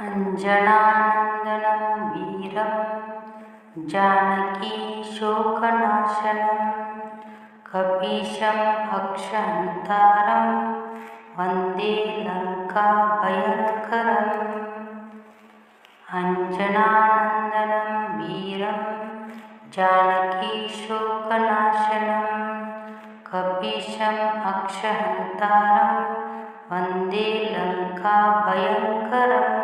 अञ्जनानन्दनं वीरं जानकीशोकनाशनं कपीशम् अक्षहन्तारं वन्दे लङ्काभयङ्करम्। अञ्जनानन्दनं वीरं जानकीशोकनाशनं कपीशम् अक्षहन्तारं वन्दे लङ्काभयङ्करम्।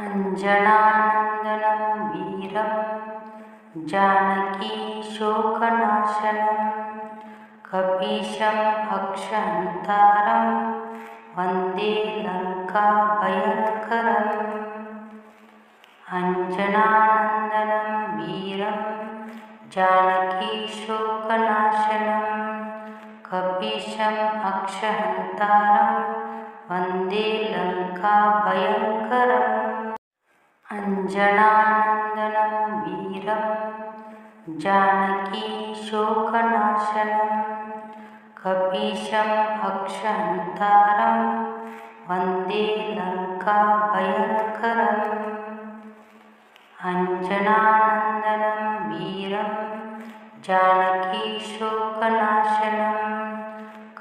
अञ्जनानन्दनं वीरं जानकीशोकनाशनं कपीशम् अक्षहन्तारं वन्दे लङ्काभयङ्करम्। अञ्जनानन्दनं वीरं जानकीशोकनाशनं कपीशम् अक्षहन्तारं वन्दे लङ्काभयङ्करम्। अञ्जनानन्दनं वीरं जानकीशोकनाशनं कपीशम् अक्षहन्तारं वन्दे लङ्काभयङ्करम्। अञ्जनानन्दनं वीरं जानकीशोकनाशनं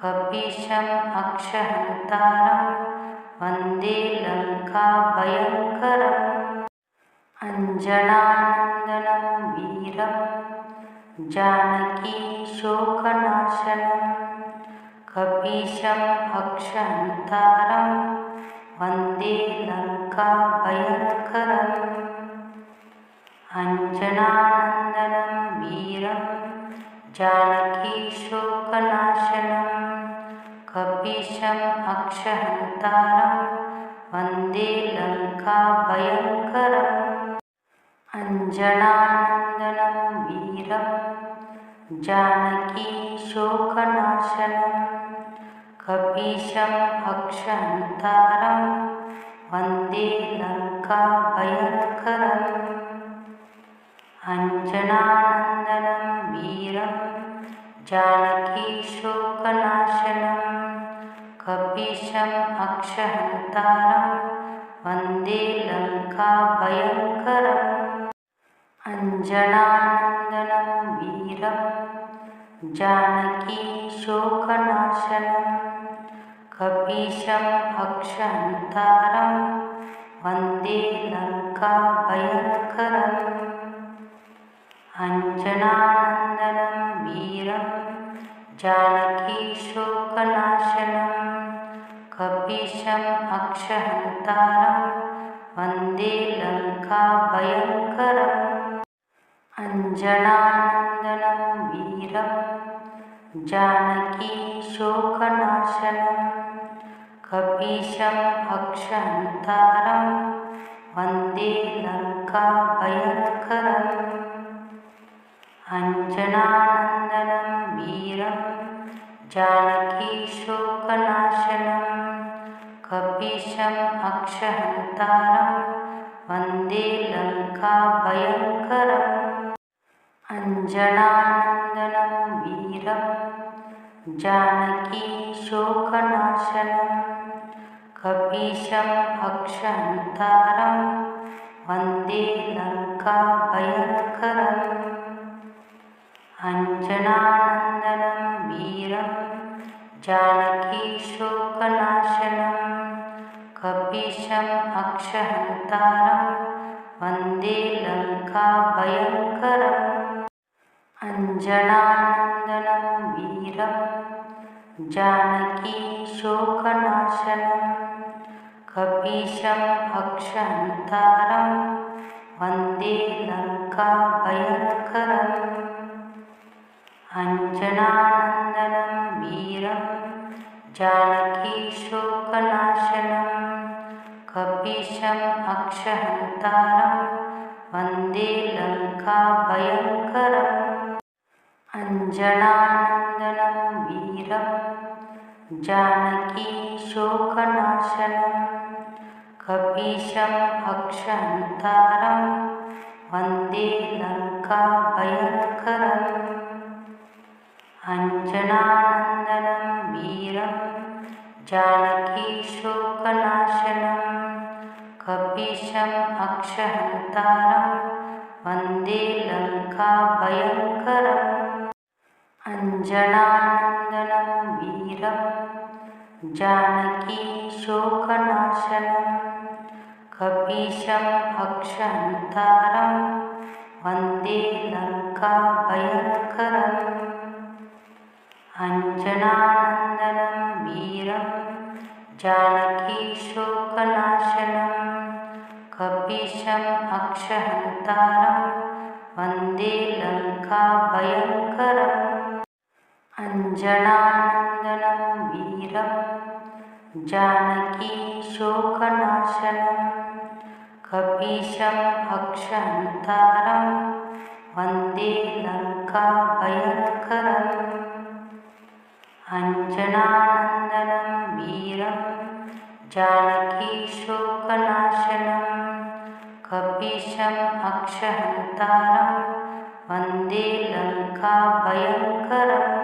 कपीशम् अक्षहन्तारं वन्दे लङ्काभयङ्करम्। अञ्जनानन्दनं वीरं जानकीशोकनाशनं कपीशम् अक्षहन्तारं वन्दे लङ्काभयङ्करम्। अञ्जनानन्दनं वीरं जानकीशोकनाशनं कपीशम् अक्षहन्तारं वन्दे लङ्काभयङ्करम्। अञ्जनानन्दनं वीरं जानकीशोकनाशनं कपीशम् अक्षहन्तारं वन्दे लङ्काभयङ्करम्। अञ्जनानन्दनं वीरं जानकीशोकनाशनं कपीशम् अक्षहन्तारं वन्दे लङ्काभयङ्करम्। अञ्जनानन्दनं वीरं जानकीशोकनाशनं कपीशम् अक्षहन्तारं वन्दे लङ्काभयङ्करम्। अञ्जनानन्दनं वीरं जानकीशोकनाशनं कपीशम् अक्षहन्तारं वन्दे लङ्काभयङ्करम्। अञ्जनानन्दनं वीरं जानकीशोकनाशनं कपीशम् अक्षहन्तारं वन्दे लङ्काभयङ्करम्। अञ्जनानन्दनं वीरं जानकीशोकनाशनं कपीशम् अक्षहन्तारं वन्दे लङ्काभयङ्करम्। अञ्जनानन्दनं वीरं जानकीशोकनाशनं कपीशम् अक्षहन्तारं वन्दे लङ्काभयङ्करम्। अञ्जनानन्दनं वीरं जानकीशोकनाशनं कपीशम् अक्षहन्तारं वन्दे लङ्काभयङ्करम्। अञ्जनानन्दनं वीरं जानकीशोकनाशनं कपीशम् अक्षहन्तारं वन्दे लङ्काभयङ्करम्। अञ्जनानन्दनं वीरं जानकीशोकनाशनं कपीशम् अक्षहन्तारं वन्दे लङ्काभयङ्करम्। अञ्जनानन्दनं वीरं जानकीशोकनाशनं कपीशम् अक्षहन्तारं वन्दे लङ्काभयङ्करम्। अञ्जनानन्दनं वीरं जानकीशोकनाशनं कपीशम् अक्षहन्तारं वन्दे लङ्काभयङ्करम् अञ्जनानन्दनं वीरं जानकी शोकनाशनं कपीशम् अक्षहन्तारं वन्दे लङ्काभयङ्करम् अञ्जनानन्दनं वीरं जानकी शोकनाशनं कपीशम् अक्षहन्तारं वन्दे लङ्काभयङ्करम् अञ्जनानन्दनं वीरं जानकी शोकनाशनं कपीशम् अक्षहन्तारं वन्दे लङ्काभयङ्करम् अञ्जनानन्दनं वीरं जानकी शोकनाशनं कपीशम् अक्षहन्तारं वन्दे लङ्काभयङ्करम्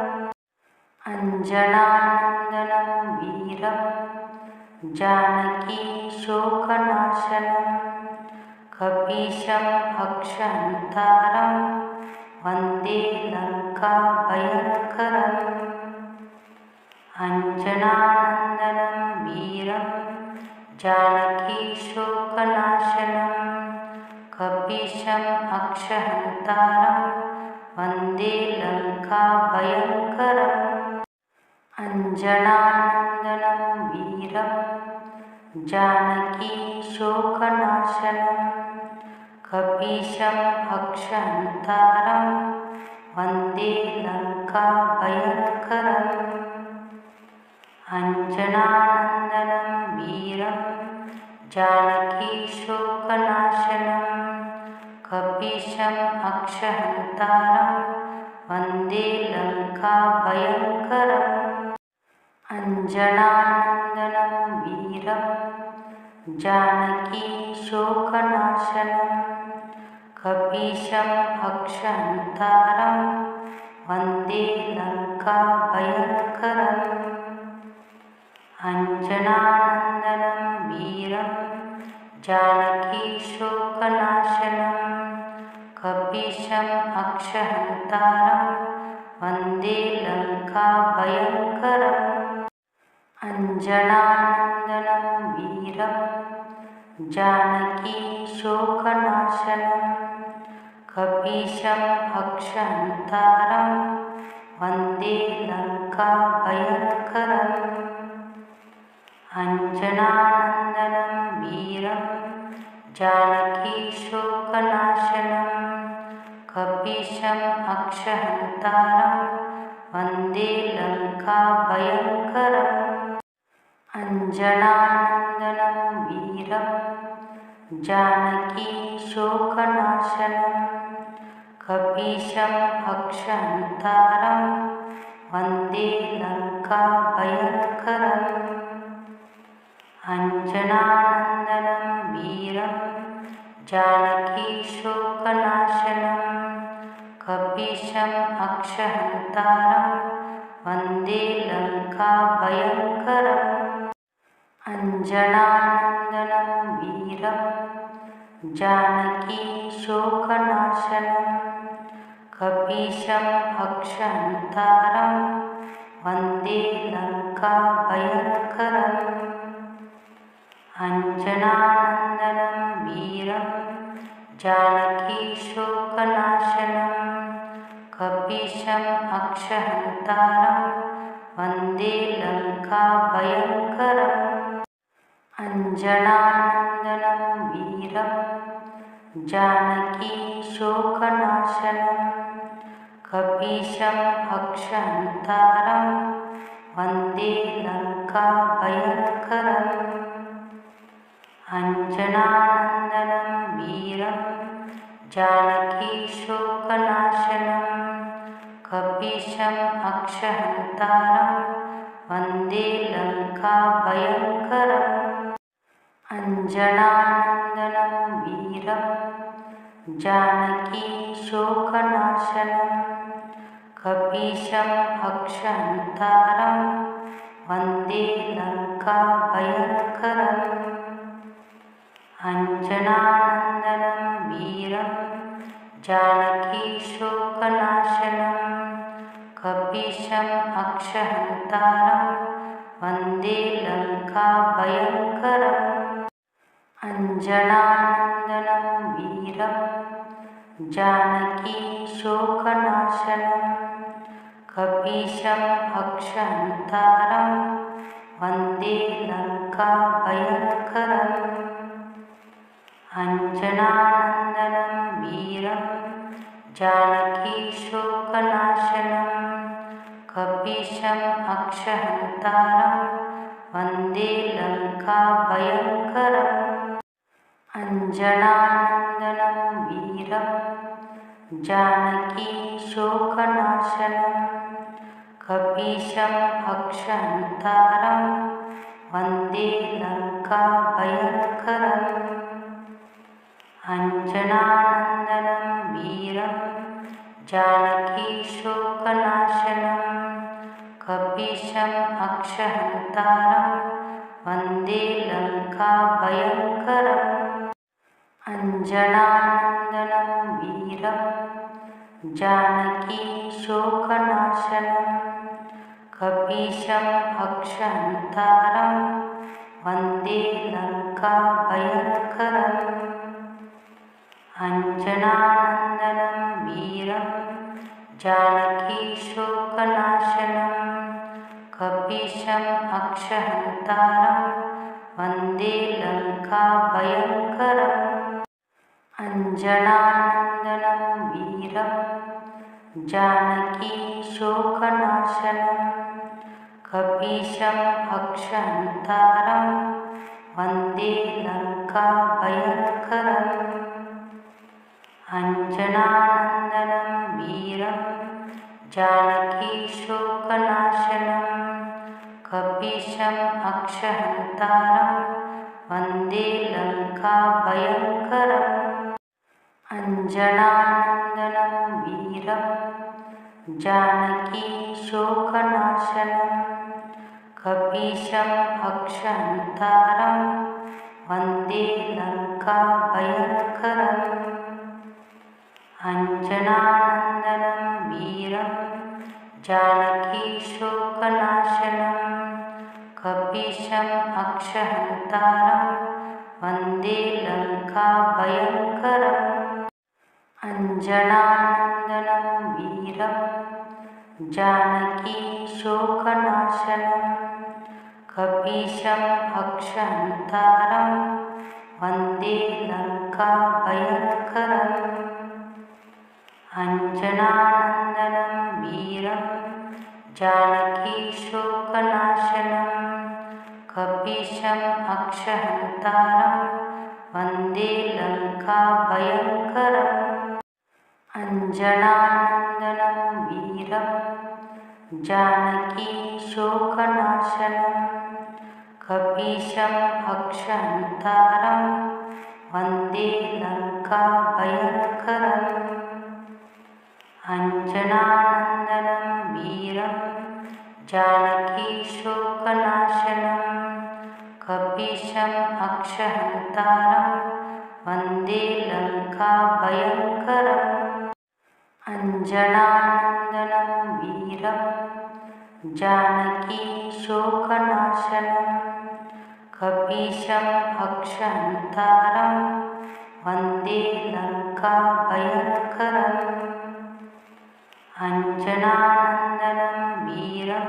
अञ्जनानन्दनं वीरं जानकी शोकनाशनं कपीशम् अक्षहन्तारं वन्दे लङ्काभयङ्करम् अञ्जनानन्दनं वीरं जानकी शोकनाशनं कपीशम् अक्षहन्तारं वन्दे लङ्काभयङ्करम् अञ्जनानन्दनं वीरं जानकी शोकनाशनं कपीशम् अक्षहन्तारं वन्दे लङ्काभयङ्करम् अञ्जनानन्दनं वीरं जानकी शोकनाशनं कपीशम् अक्षहन्तारं वन्दे लङ्काभयङ्करम् अञ्जनानन्दनं वीरं जानकी शोकनाशनं कपीशम् अक्षहन्तारं वन्दे लङ्काभयङ्करम् अञ्जनानन्दनं वीरं जानकी शोकनाशनं कपीशम् अक्षहन्तारं वन्दे लङ्काभयङ्करम् अञ्जनानन्दनं वीरं जानकी शोकनाशनं कपीशम् अक्षहन्तारं वन्दे लङ्काभयङ्करम् अञ्जनानन्दनं वीरं जानकी शोकनाशनं कपीशम् अक्षहन्तारं वन्दे लङ्काभयङ्करम् अञ्जनानन्दनं वीरं जानकी शोकनाशनं कपीशम् अक्षहन्तारं वन्दे लङ्काभयङ्करम् अञ्जनानन्दनं वीरं जानकी शोकनाशनं कपीशम् अक्षहन्तारं वन्दे लङ्काभयङ्करम् अञ्जनानन्दनं वीरं जानकी शोकनाशनं कपीशम् अक्षहन्तारं वन्दे लङ्काभयङ्करम् अञ्जनानन्दनं वीरं जानकी शोकनाशनं कपीशम् अक्षहन्तारं वन्दे लङ्काभयङ्करम् अञ्जनानन्दनं वीरं जानकी शोकनाशनं कपीशम् अक्षहन्तारं वन्दे लङ्काभयङ्करम् अञ्जनानन्दनं वीरं जानकी शोकनाशनं कपीशम् अक्षहन्तारं वन्दे लङ्काभयङ्करम् अञ्जनानन्दनं वीरं जानकी शोकनाशनं कपीशम् अक्षहन्तारं वन्दे लङ्काभयङ्करम् अञ्जनानन्दनं वीरं जानकीशोकनाशनं कपीशम् अक्षहन्तारं वन्दे लङ्काभयङ्करम् अञ्जनानन्दनं वीरं जानकीशोकनाशनं कपीशम् अक्षहन्तारं वन्दे लङ्काभयङ्करम् अञ्जनानन्दनं वीरं जानकीशोकनाशनं कपीशम् अक्षहन्तारं वन्दे लङ्काभयङ्करम् अञ्जनानन्दनं वीरं जानकीशोकनाशनं कपीशम् अक्षहन्तारं वन्दे लङ्काभयङ्करम् अञ्जनानन्दनं वीरं जानकीशोकनाशनं कपीशम् अक्षहन्तारं वन्दे लङ्काभयङ्करम् अञ्जनानन्दनं वीरं जानकीशोकनाशनं कपीशम् अक्षहन्तारं वन्दे लङ्काभयङ्करम् अञ्जनानन्दनं वीरं जानकीशोकनाशनं कपीशम् अक्षहन्तारं वन्दे लङ्काभयङ्करम् अञ्जनानन्दनं वीरं जानकीशोकनाशनं कपीशम् अक्षहन्तारं वन्दे लङ्काभयङ्करम् अञ्जनानन्दनं वीरं जानकीशोकनाशनं कपीशम् अक्षहन्तारं वन्दे लङ्काभयङ्करम् अञ्जनानन्दनं वीरं जानकीशोकनाशनं कपीशम् अक्षहन्तारं वन्दे लङ्काभयङ्करम् अञ्जनानन्दनं वीरं जानकीशोकनाशनं कपीशम् अक्षहन्तारं वन्दे लङ्काभयङ्करम् अञ्जनानन्दनं वीरं जानकीशोकनाशनं कपीशम् अक्षहन्तारं वन्दे लङ्काभयङ्करम् अञ्जनानन्दनं वीरं जानकीशोकनाशनं कपीशम् अक्षहन्तारं वन्दे लङ्काभयङ्करम् अञ्जनानन्दनं वीरं जानकीशोकनाशनं कपीशम् अक्षहन्तारं वन्दे लङ्काभयङ्करम् अञ्जनानन्दनं वीरं जानकीशोकनाशनं कपीशम् अक्षहन्तारं वन्दे लङ्काभयङ्करम् अञ्जनानन्दनं वीरं जानकीशोकनाशनं कपीशम् अक्षहन्तारं वन्दे लङ्काभयङ्करम् अञ्जनानन्दनं वीरं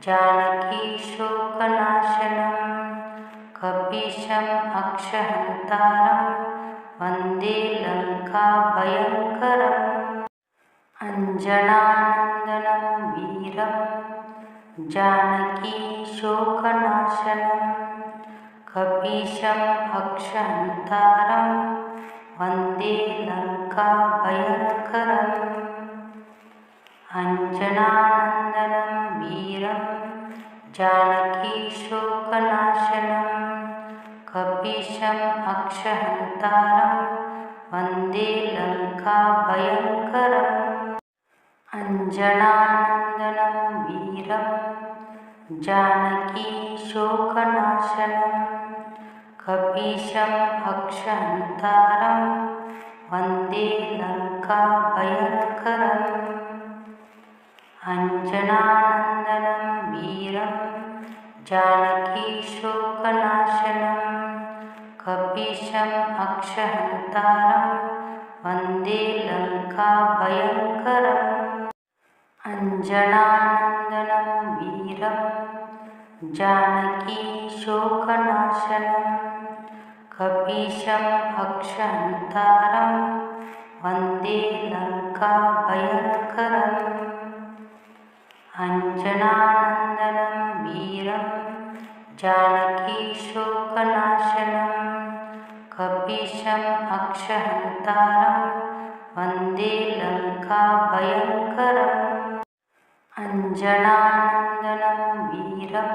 जानकीशोकनाशनं कपीशम् अक्षहन्तारं वन्दे लङ्काभयङ्करम् अञ्जनानन्दनं वीरं जानकीशोकनाशनं कपीशम् अक्षहन्तारं वन्दे लङ्काभयङ्करम् अञ्जनानन्दनं वीरं जानकीशोकनाशनं कपीशम् अक्षहन्तारं वन्दे लङ्काभयङ्करम् अञ्जनानन्दनं वीरं जानकीशोकनाशनं कपीशम् अक्षहन्तारं वन्दे लङ्काभयङ्करम् अञ्जनानन्दनं वीरं जानकीशोकनाशनं कपीशम् अक्षहन्तारं वन्दे लङ्काभयङ्करम् अञ्जनानन्दनं वीरं जानकीशोकनाशनं कपीशम् अक्षहन्तारं वन्दे लङ्काभयङ्करम् अञ्जनानन्दनं वीरं जानकीशोकनाशनं कपीशम् अक्षहन्तारं वन्दे लङ्काभयङ्करम् अञ्जनानन्दनं वीरं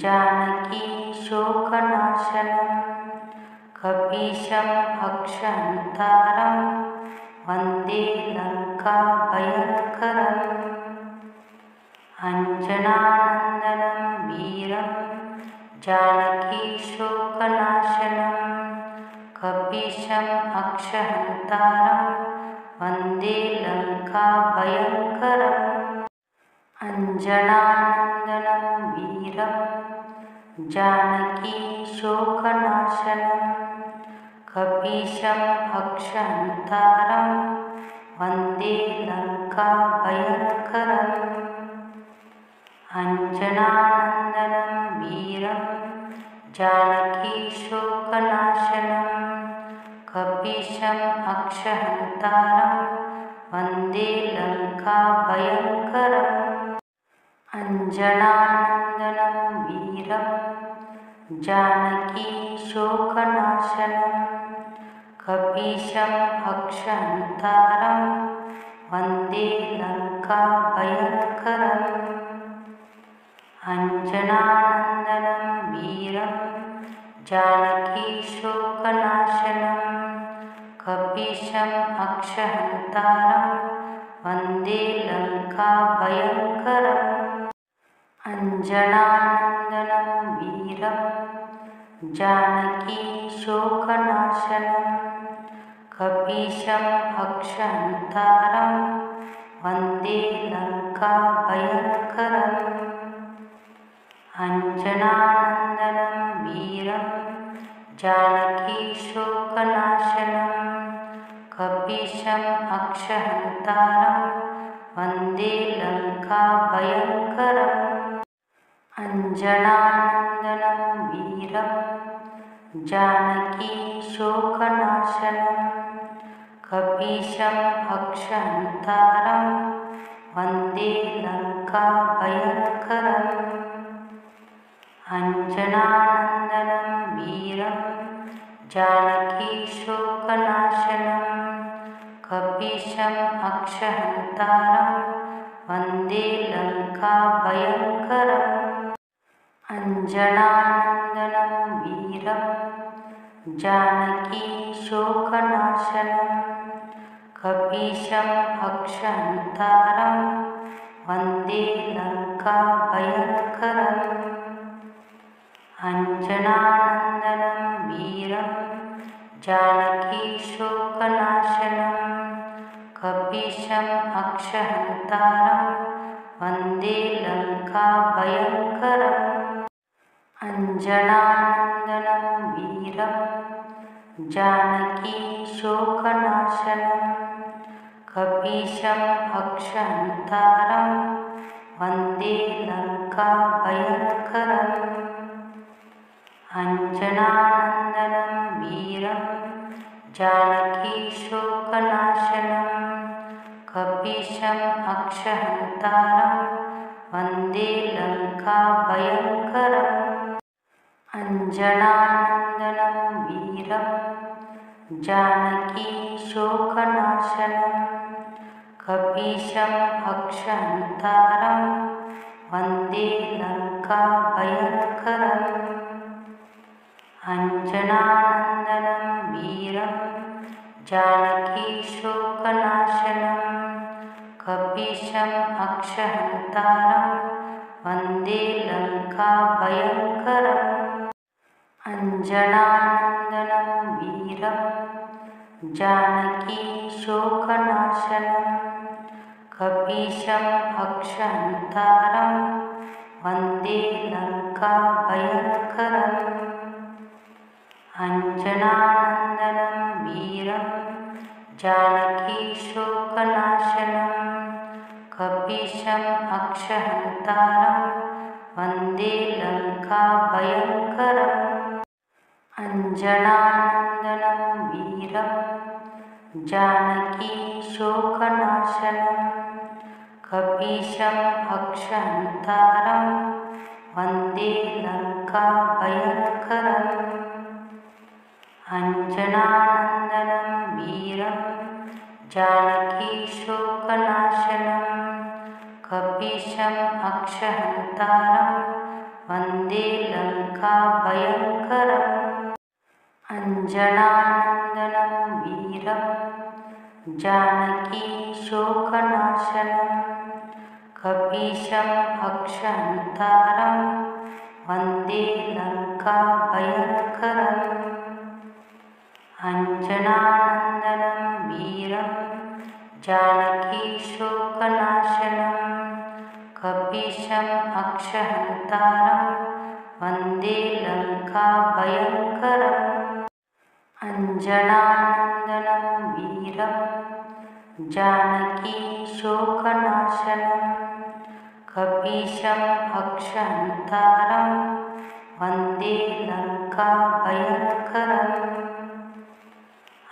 जानकीशोकनाशनं कपीशम् अक्षहन्तारं वन्दे लङ्काभयङ्करम् अञ्जनानन्दनं वीरं जानकीशोकनाशनं कपीशम् अक्षहन्तारं वन्दे लङ्काभयङ्करम् अञ्जनानन्दनं वीरं जानकीशोकनाशनं कपीशम् अक्षहन्तारं वन्दे लङ्काभयङ्करम् अञ्जनानन्दनं वीरं जानकीशोकनाशनं कपीशम् अक्षहन्तारं वन्दे लङ्काभयङ्करम् अञ्जनानन्दनं वीरं जानकीशोकनाशनं कपीशम् अक्षहन्तारं वन्दे लङ्काभयङ्करम् अञ्जनानन्दनं वीरं जानकीशोकनाशनं कपीशम् अक्षहन्तारं वन्दे लङ्काभयङ्करम् अञ्जनानन्दनं वीरं जानकीशोकनाशनं कपीशम् अक्षहन्तारं वन्दे लङ्काभयङ्करम् अञ्जनानन्दनं वीरं जानकीशोकनाशनं कपीशम् अक्षहन्तारं वन्दे लङ्काभयङ्करम् अञ्जनानन्दनं वीरं जानकीशोकनाशनं कपीशम् अक्षहन्तारं वन्दे लङ्काभयङ्करम् अञ्जनानन्दनं वीरं जानकीशोकनाशनं कपीशम् अक्षहन्तारं वन्दे लङ्काभयङ्करम् अञ्जनानन्दनं वीरं जानकीशोकनाशनं कपीशम् अक्षहन्तारं वन्दे लङ्काभयङ्करम् अञ्जनानन्दनं वीरं जानकीशोकनाशनं कपीशम् अक्षहन्तारं वन्दे लङ्काभयङ्करम् अञ्जनानन्दनं वीरं जानकीशोकनाशनं कपीशम् अक्षहन्तारं वन्दे लङ्काभयङ्करम् अञ्जनानन्दनं वीरं जानकीशोकनाशनं कपीशम् अक्षहन्तारं वन्दे लङ्काभयङ्करम् अञ्जनानन्दनं वीरं जानकीशोकनाशनं कपीशम् अक्षहन्तारं वन्दे लङ्काभयङ्करम् अञ्जनानन्दनं वीरं जानकीशोकनाशनं कपीशम् अक्षहन्तारं वन्दे लङ्काभयङ्करम् अञ्जनानन्दनं वीरं जानकी शोकनाशनं कपीशम् अक्षहन्तारं वन्दे लङ्काभयङ्करम् अञ्जनानन्दनं वीरं जानकी शोकनाशनं कपीशम् अक्षहन्तारं वन्दे लङ्काभयङ्करम् अञ्जनानन्दनं वीरं जानकी शोकनाशनं कपीशम् अक्षहन्तारं वन्दे लङ्काभयङ्करम् अञ्जनानन्दनं वीरं जानकी शोकनाशनं कपीशम् अक्षहन्तारं वन्दे लङ्काभयङ्करम् अञ्जनानन्दनं वीरं जानकी शोकनाशनं कपीशम् अक्षहन्तारं वन्दे लङ्काभयङ्करम् अञ्जनानन्दनं वीरं जानकी शोकनाशनं कपीशम् अक्षहन्तारं वन्दे लङ्काभयङ्करम् अञ्जनानन्दनं वीरं जानकी शोकनाशनं कपीशम् अक्षहन्तारं वन्दे लङ्काभयङ्करम्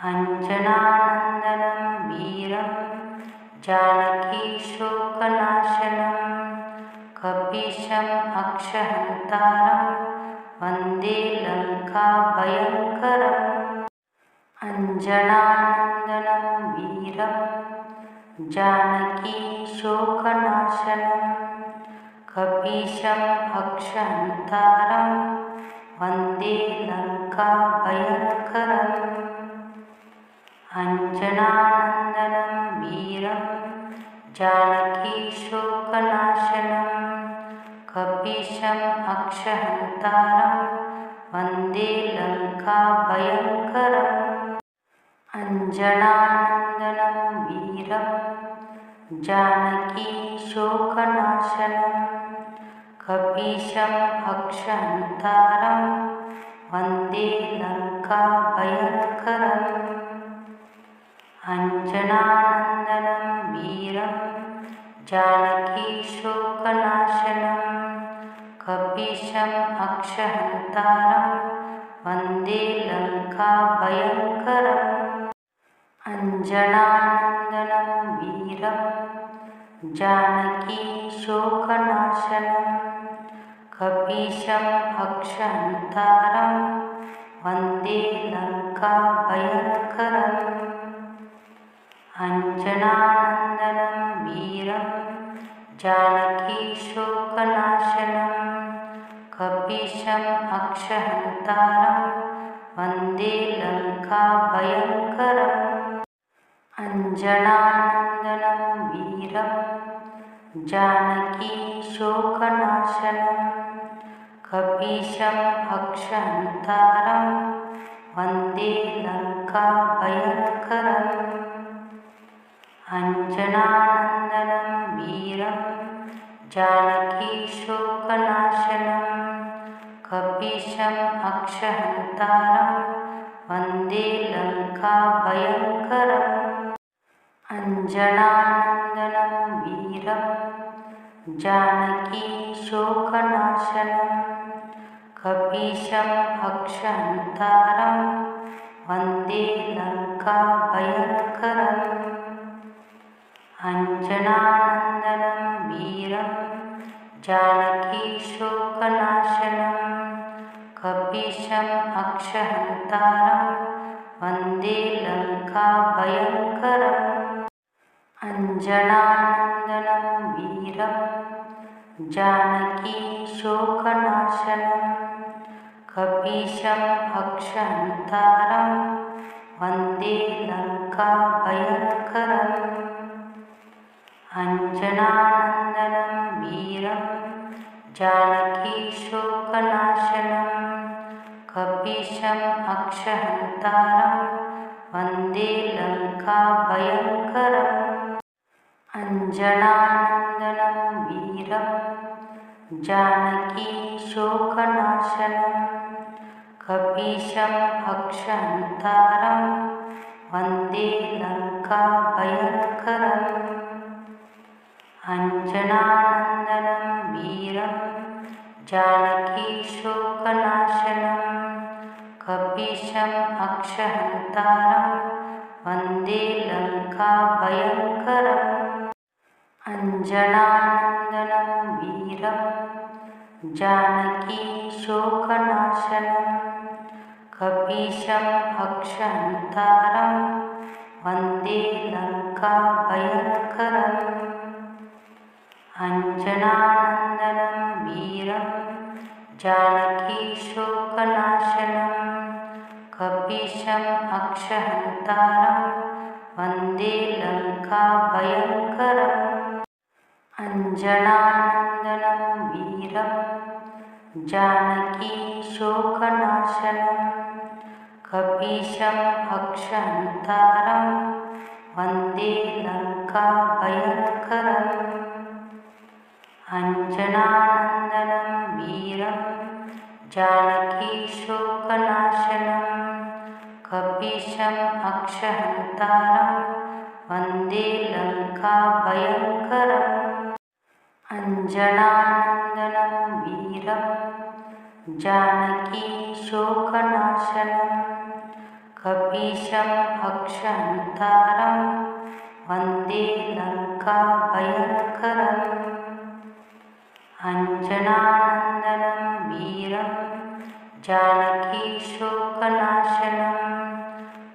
अञ्जनानन्दनं वीरं जानकी शोकनाशनं कपीशम् अक्षहन्तारं वन्दे लङ्काभयङ्करम् अञ्जनानन्दनं वीरं जानकी शोकनाशनं कपीशम् अक्षहन्तारं वन्दे लङ्काभयङ्करम् अञ्जनानन्दनं वीरं जानकी शोकनाशनं कपीशम् अक्षहन्तारं वन्दे लङ्काभयङ्करम् अञ्जनानन्दनं वीरं जानकी शोकनाशनं कपीशम् अक्षहन्तारं वन्दे लङ्काभयङ्करम् अञ्जनानन्दनं वीरं जानकी शोकनाशनं कपीशम् अक्षहन्तारं वन्दे लङ्काभयङ्करम् अञ्जनानन्दनं वीरं जानकी शोकनाशनं कपीशम् अक्षहन्तारं वन्दे लङ्काभयङ्करम् अञ्जनानन्दनं वीरं जानकी शोकनाशनं कपीशम् अक्षहन्तारं वन्दे लङ्काभयङ्करम् अञ्जनानन्दनं वीरं जानकी शोकनाशनं कपीशम् अक्षहन्तारं वन्दे लङ्काभयङ्करम् अञ्जनानन्दनं वीरं जानकी शोकनाशनं कपीशम् अक्षहन्तारं वन्दे लङ्काभयङ्करम् अञ्जनानन्दनं वीरं जानकी शोकनाशनं कपीशम् अक्षहन्तारं वन्दे लङ्काभयङ्करम् अञ्जनानन्दनं वीरं जानकी शोकनाशनं कपीशम् अक्षहन्तारं वन्दे लङ्काभयङ्करम् अञ्जनानन्दनं वीरं जानकी शोकनाशनं कपीशम् अक्षहन्तारं वन्दे लङ्काभयङ्करम् अञ्जनानन्दनं वीरं जानकी शोकनाशनं कपीशम् अक्षहन्तारं वन्दे लङ्काभयङ्करम् अञ्जनानन्दनं वीरं जानकीशोकनाशनं कपीशम् अक्षहन्तारं वन्दे लङ्काभयङ्करम् अञ्जनानन्दनं वीरं जानकीशोकनाशनं कपीशम् अक्षहन्तारं वन्दे लङ्काभयङ्करम् अञ्जनानन्दनं वीरं जानकीशोकनाशनं कपीशम् अक्षहन्तारं वन्दे लङ्काभयङ्करम् अञ्जनानन्दनं वीरं जानकीशोकनाशनं कपीशम् अक्षहन्तारं वन्दे लङ्काभयङ्करम् अञ्जनानन्दनं वीरं जानकीशोकनाशनं कपीशम् अक्षहन्तारं वन्दे लङ्काभयङ्करम् अञ्जनानन्दनं वीरं जानकीशोकनाशनं कपीशम् अक्षहन्तारं वन्दे लङ्काभयङ्करम् अञ्जनानन्दनं वीरं जानकीशोकनाशनं कपीशम् अक्षहन्तारं वन्दे लङ्काभयङ्करम् अञ्जनानन्दनं वीरं जानकीशोकनाशनं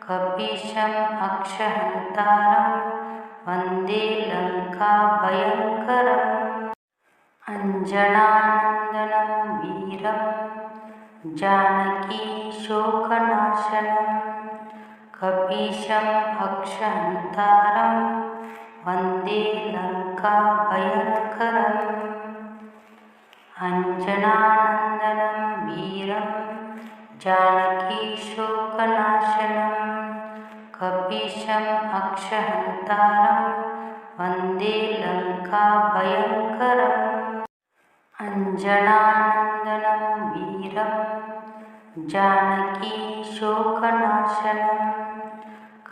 कपीशम् अक्षहन्तारं वन्दे लङ्काभयङ्करम् अञ्जनानन्दनं वीरं जानकीशोकनाशनं कपीशम् अक्षहन्तारं वन्दे लङ्काभयङ्करम् अञ्जनानन्दनं वीरं जानकीशोकनाशनं कपीशम् अक्षहन्तारं वन्दे लङ्काभयङ्करम् अञ्जनानन्दनं वीरं जानकीशोकनाशनं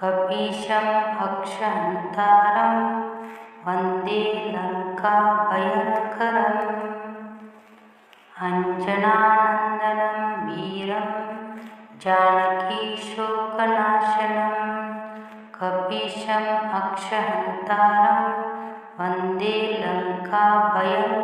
कपीशम् अक्षहन्तारं वन्दे लङ्काभयङ्करम् अञ्जनानन्दनं वीरं जानकीशोकनाशनं कपीशम् अक्षहन्तारं वन्दे लङ्काभयङ्करम्